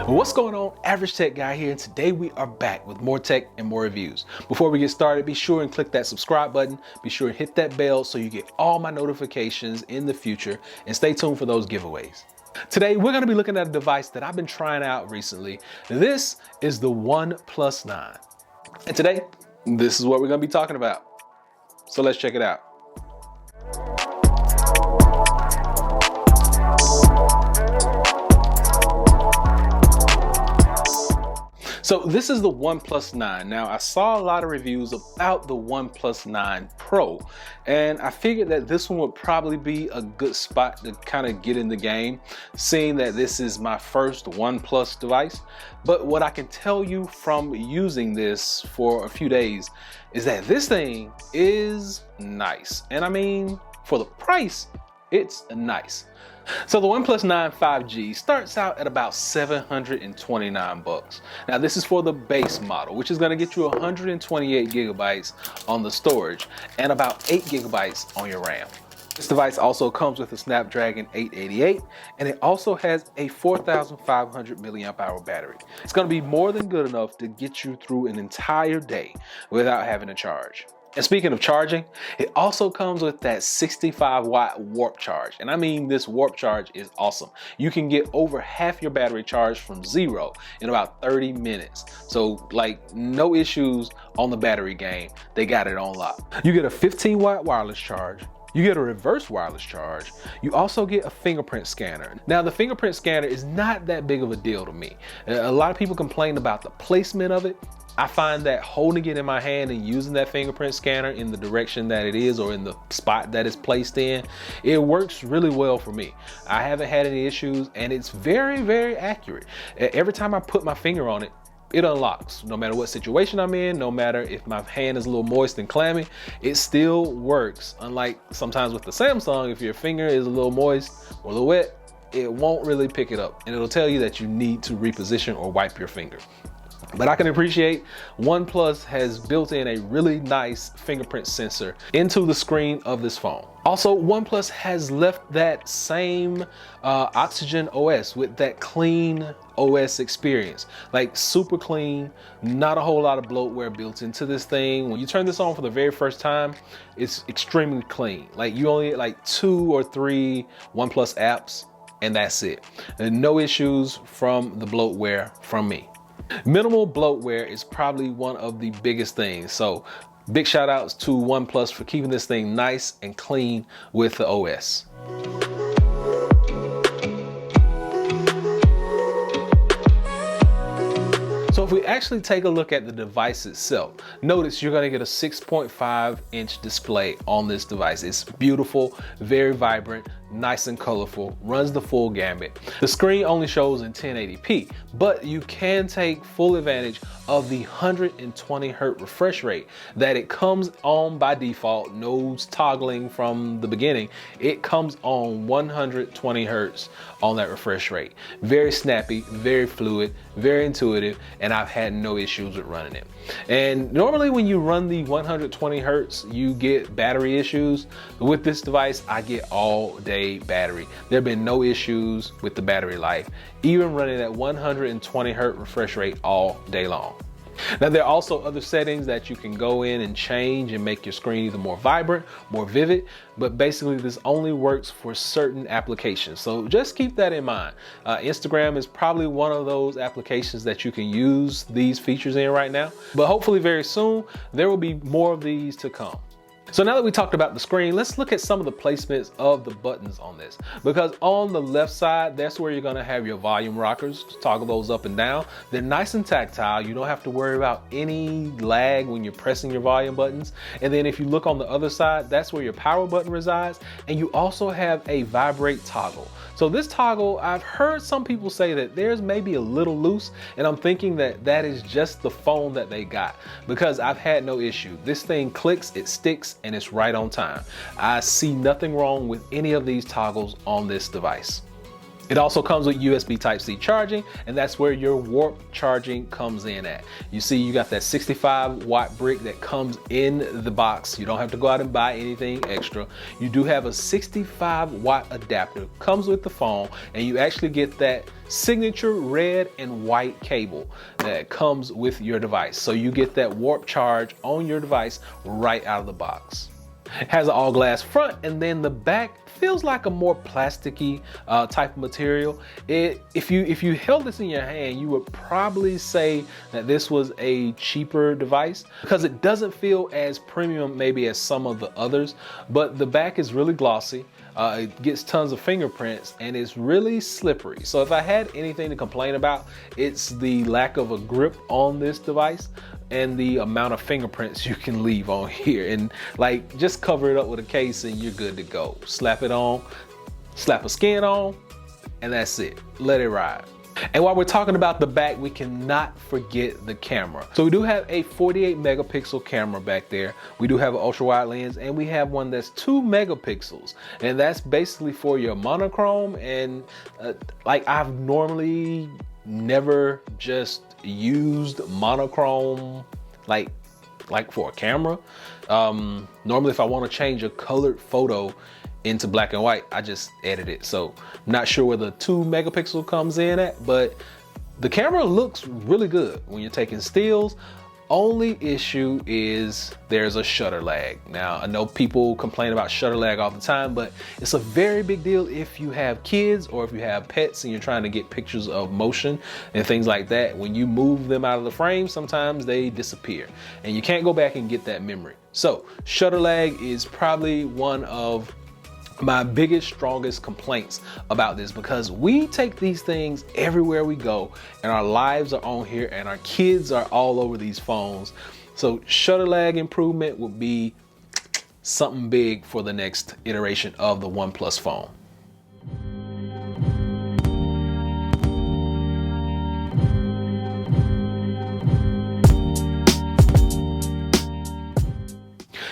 What's going on? Average Tech Guy here, and today we are back with more tech and more reviews. Before we get started, be sure and click that subscribe button. Be sure and hit that bell so you get all my notifications in the future, and stay tuned for those giveaways. Today, we're going to be looking at a device that I've been trying out recently. This is the OnePlus 9. And today, this is what we're going to be talking about. So let's check it out. So this is the OnePlus 9. Now, I saw a lot of reviews about the OnePlus 9 Pro, and I figured that this one would probably be a good spot to kind of get in the game, seeing that this is my first OnePlus device. But what I can tell you from using this for a few days is that this thing is nice. And I mean, for the price, it's nice. So the OnePlus 9 5G starts out at about $729. Now this is for the base model, which is going to get you 128 gigabytes on the storage and about 8 gigabytes on your RAM. This device also comes with a Snapdragon 888, and it also has a 4,500 milliamp hour battery. It's going to be more than good enough to get you through an entire day without having to charge. And speaking of charging, it also comes with that 65 watt warp charge. And I mean, this warp charge is awesome. You can get over half your battery charged from zero in about 30 minutes. So like, no issues on the battery game. They got it on lock. You get a 15 watt wireless charge. You get a reverse wireless charge. You also get a fingerprint scanner. Now, the fingerprint scanner is not that big of a deal to me. A lot of people complain about the placement of it. I find that holding it in my hand and using that fingerprint scanner in the direction that it is or in the spot that it's placed in, it works really well for me. I haven't had any issues, and it's very, very accurate. Every time I put my finger on it, it unlocks. No matter what situation I'm in, no matter if my hand is a little moist and clammy, it still works. Unlike sometimes with the Samsung, if your finger is a little moist or a little wet, it won't really pick it up, and it'll tell you that you need to reposition or wipe your finger. But I can appreciate OnePlus has built in a really nice fingerprint sensor into the screen of this phone. Also, OnePlus has left that same Oxygen OS with that clean OS experience. Like super clean, not a whole lot of bloatware built into this thing. When you turn this on for the very first time, it's extremely clean. Like you only get like 2 or 3 OnePlus apps, and that's it. And no issues from the bloatware from me. Minimal bloatware is probably one of the biggest things. So big shout outs to OnePlus for keeping this thing nice and clean with the OS. So if we actually take a look at the device itself, notice you're gonna get a 6.5-inch display on this device. It's beautiful, very vibrant, nice and colorful, runs the full gamut. The screen only shows in 1080p, but you can take full advantage of the 120 hertz refresh rate that it comes on by default. No toggling from the beginning. It comes on 120 hertz on that refresh rate. Very snappy, very fluid, very intuitive, and I've had no issues with running it. And normally when you run the 120 hertz, you get battery issues. With this device, I get all day battery. There have been no issues with the battery life, even running at 120 hertz refresh rate all day long. Now, there are also other settings that you can go in and change and make your screen either more vibrant, more vivid, but basically this only works for certain applications. So just keep that in mind. Instagram is probably one of those applications that you can use these features in right now, but hopefully very soon there will be more of these to come. So now that we talked about the screen, let's look at some of the placements of the buttons on this. Because on the left side, that's where you're gonna have your volume rockers to toggle those up and down. They're nice and tactile. You don't have to worry about any lag when you're pressing your volume buttons. And then if you look on the other side, that's where your power button resides. And you also have a vibrate toggle. So this toggle, I've heard some people say that there's maybe a little loose, and I'm thinking that that is just the phone that they got, because I've had no issue. This thing clicks, it sticks, and it's right on time. I see nothing wrong with any of these toggles on this device. It also comes with USB Type-C charging, and that's where your warp charging comes in at. You see, you got that 65-watt brick that comes in the box. You don't have to go out and buy anything extra. You do have a 65-watt adapter, comes with the phone, and you actually get that signature red and white cable that comes with your device. So you get that warp charge on your device right out of the box. It has an all glass front, and then the back feels like a more plasticky type of material. If you held this in your hand, you would probably say that this was a cheaper device because it doesn't feel as premium maybe as some of the others, but the back is really glossy. It gets tons of fingerprints and it's really slippery. So if I had anything to complain about, it's the lack of a grip on this device and the amount of fingerprints you can leave on here. And like, just cover it up with a case and you're good to go. Slap it on, slap a skin on, and that's it. Let it ride. And while we're talking about the back, we cannot forget the camera. So we do have a 48 megapixel camera back there. We do have an ultra wide lens, and we have one that's 2 megapixels. And that's basically for your monochrome. And like, I've normally never just used monochrome like for a camera. Normally if I want to change a colored photo into black and white, I just edit it. So not sure where the 2 megapixel comes in at, but the camera looks really good when you're taking stills. Only issue is there's a shutter lag. Now, I know people complain about shutter lag all the time, but it's a very big deal if you have kids or if you have pets and you're trying to get pictures of motion and things like that. When you move them out of the frame, sometimes they disappear and you can't go back and get that memory. So shutter lag is probably one of my biggest, strongest complaints about this, because we take these things everywhere we go and our lives are on here and our kids are all over these phones. So shutter lag improvement would be something big for the next iteration of the OnePlus phone.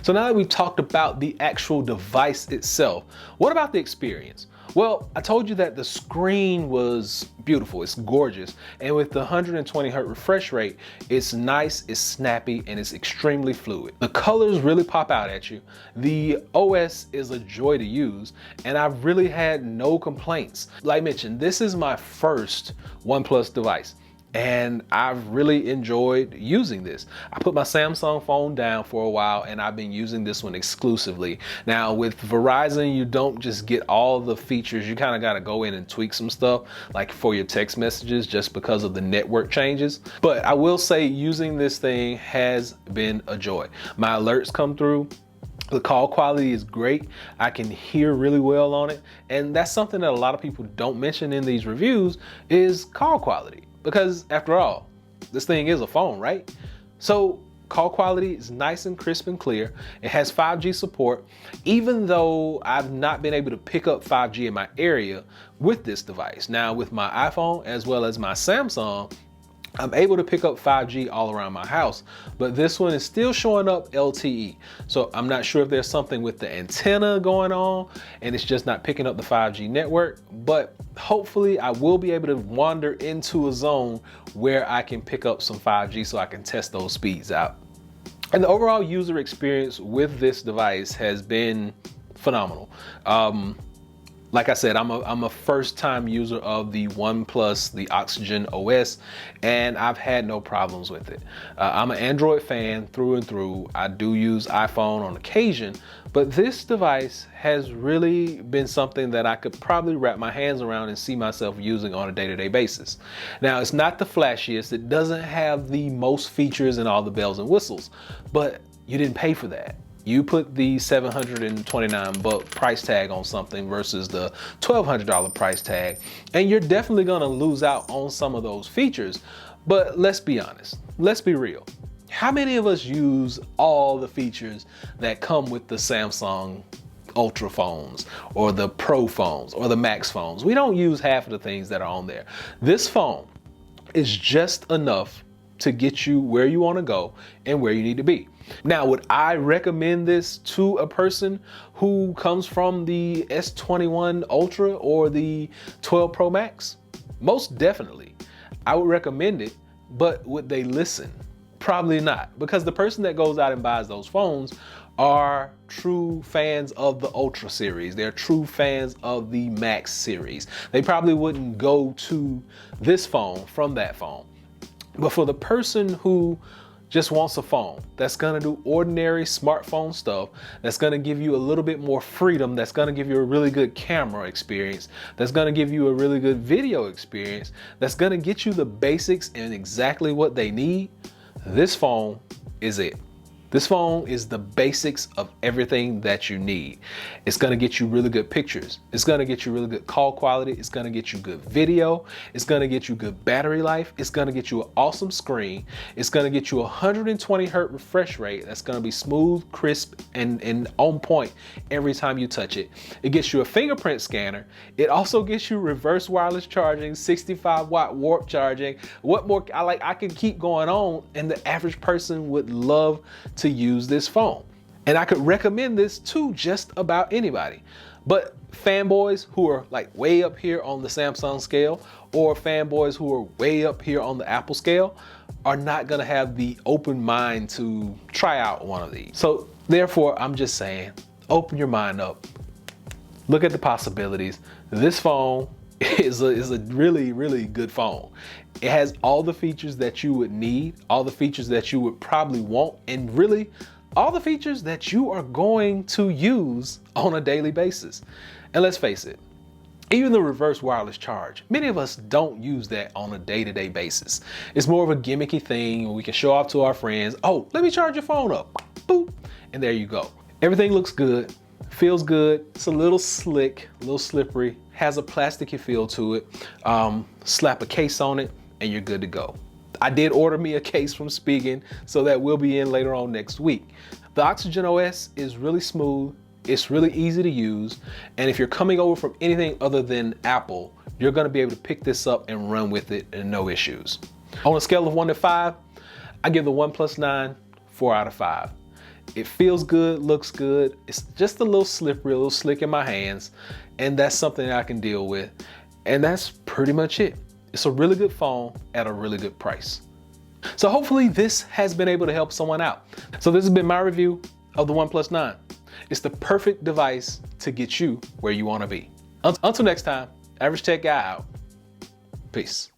So now that we've talked about the actual device itself, what about the experience? Well, I told you that the screen was beautiful, it's gorgeous, and with the 120 Hz refresh rate, it's nice, it's snappy, and it's extremely fluid. The colors really pop out at you. The OS is a joy to use, and I've really had no complaints. Like I mentioned, this is my first OnePlus device, and I've really enjoyed using this. I put my Samsung phone down for a while and I've been using this one exclusively. Now with Verizon, you don't just get all the features. You kind of got to go in and tweak some stuff, like for your text messages, just because of the network changes. But I will say using this thing has been a joy. My alerts come through. The call quality is great. I can hear really well on it. And that's something that a lot of people don't mention in these reviews, is call quality. Because after all, this thing is a phone, right? So call quality is nice and crisp and clear. It has 5G support, even though I've not been able to pick up 5G in my area with this device. Now with my iPhone as well as my Samsung, I'm able to pick up 5G all around my house, but this one is still showing up LTE. So I'm not sure if there's something with the antenna going on and it's just not picking up the 5G network, but hopefully I will be able to wander into a zone where I can pick up some 5G so I can test those speeds out. And the overall user experience with this device has been phenomenal. Like I said, I'm a first-time user of the OnePlus, the Oxygen OS, and I've had no problems with it. I'm an Android fan through and through. I do use iPhone on occasion, but this device has really been something that I could probably wrap my hands around and see myself using on a day-to-day basis. Now, it's not the flashiest. It doesn't have the most features and all the bells and whistles, but you didn't pay for that. You put the $729 price tag on something versus the $1,200 price tag, and you're definitely gonna lose out on some of those features. But let's be honest, let's be real. How many of us use all the features that come with the Samsung Ultra phones or the Pro phones or the Max phones? We don't use half of the things that are on there. This phone is just enough to get you where you wanna go and where you need to be. Now, would I recommend this to a person who comes from the S21 Ultra or the 12 Pro Max? Most definitely. I would recommend it, but would they listen? Probably not, because the person that goes out and buys those phones are true fans of the Ultra series. They're true fans of the Max series. They probably wouldn't go to this phone from that phone. But for the person who just wants a phone that's gonna do ordinary smartphone stuff, that's gonna give you a little bit more freedom, that's gonna give you a really good camera experience, that's gonna give you a really good video experience, that's gonna get you the basics and exactly what they need, this phone is it. This phone is the basics of everything that you need. It's gonna get you really good pictures. It's gonna get you really good call quality. It's gonna get you good video. It's gonna get you good battery life. It's gonna get you an awesome screen. It's gonna get you a 120 hertz refresh rate. That's gonna be smooth, crisp, and on point every time you touch it. It gets you a fingerprint scanner. It also gets you reverse wireless charging, 65-watt warp charging. What more? I can keep going on, and the average person would love to use this phone. And I could recommend this to just about anybody. But fanboys who are like way up here on the Samsung scale, or fanboys who are way up here on the Apple scale, are not gonna have the open mind to try out one of these. So therefore, I'm just saying, open your mind up. Look at the possibilities. This phone is a really, really good phone. It has all the features that you would need, all the features that you would probably want, and really all the features that you are going to use on a daily basis. And let's face it, even the reverse wireless charge, many of us don't use that on a day-to-day basis. It's more of a gimmicky thing we can show off to our friends. Oh, let me charge your phone up. Boop. And there you go. Everything looks good, feels good. It's a little slick, a little slippery, has a plasticky feel to it. Slap a case on it and you're good to go. I did order me a case from Spigen, so that will be in later on next week. The Oxygen OS is really smooth. It's really easy to use. And if you're coming over from anything other than Apple, you're gonna be able to pick this up and run with it and no issues. On a scale of 1 to 5, I give the OnePlus 9 4 out of 5. It feels good, looks good. It's just a little slippery, a little slick in my hands. And that's something that I can deal with. And that's pretty much it. It's a really good phone at a really good price. So hopefully this has been able to help someone out. So this has been my review of the OnePlus 9. It's the perfect device to get you where you want to be. Until next time, Average Tech Guy out. Peace.